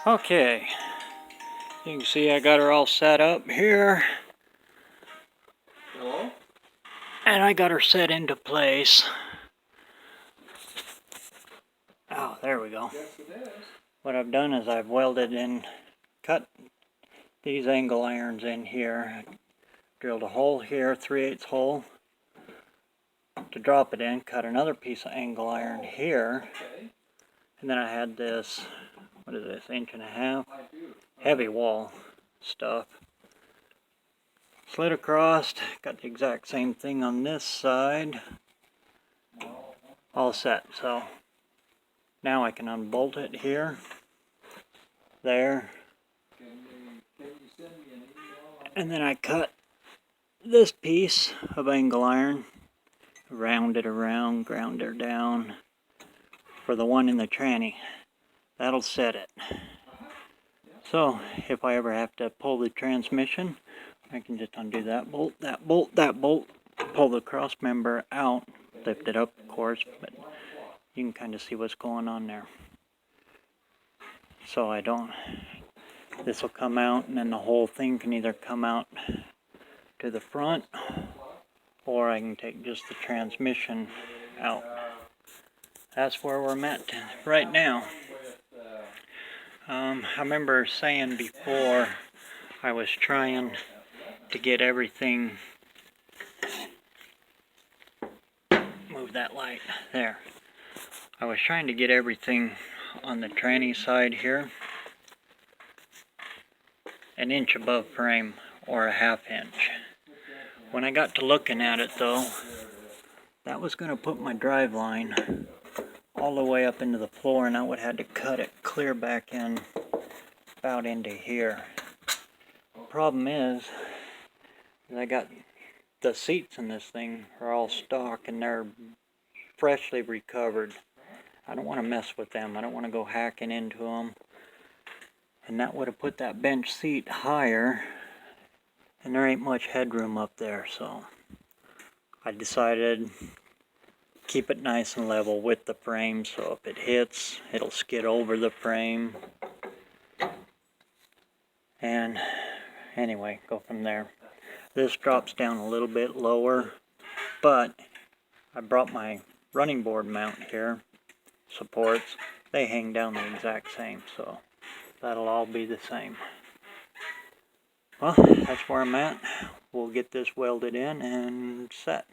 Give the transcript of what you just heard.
Okay, you can see I got her all set up here. Hello? And I got her set into place. Oh, there we go. Yes, it is. What I've done is I've welded and cut these angle irons in here. Drilled a hole here, 3/8 hole, to drop it in. Cut another piece of angle iron here. Okay. And then I had this, what is this, 1.5 inch heavy wall stuff. Slid across, got the exact same thing on this side. All set, so now I can unbolt it here, there, Can you send me an email? and then I cut this piece of angle iron, round it around, ground it down for the one in the tranny. That'll set it. So if I ever have to pull the transmission, I can just undo that bolt, that bolt, that bolt, pull the cross member out, lift it up of course, but you can kind of see what's going on there. So this will come out, and then the whole thing can either come out to the front, or I can take just the transmission out. That's where we're at right now. I remember saying before, I was trying to get everything, move that light, there. I was trying to get everything on the tranny side here 1 inch above frame, or a 1/2 inch. When I got to looking at it though, that was going to put my drive line all the way up into the floor, and I would have had to cut it clear back in about into here. The problem is I got the seats in this thing are all stock and they're freshly recovered. I don't want to mess with them. I don't want to go hacking into them. And that would have put that bench seat higher, and there ain't much headroom up there, so I decided keep it nice and level with the frame, so if it hits, it'll skid over the frame. And anyway, go from there. This drops down a little bit lower, but I brought my running board mount here, supports. They hang down the exact same, so that'll all be the same. Well, that's where I'm at. We'll get this welded in and set.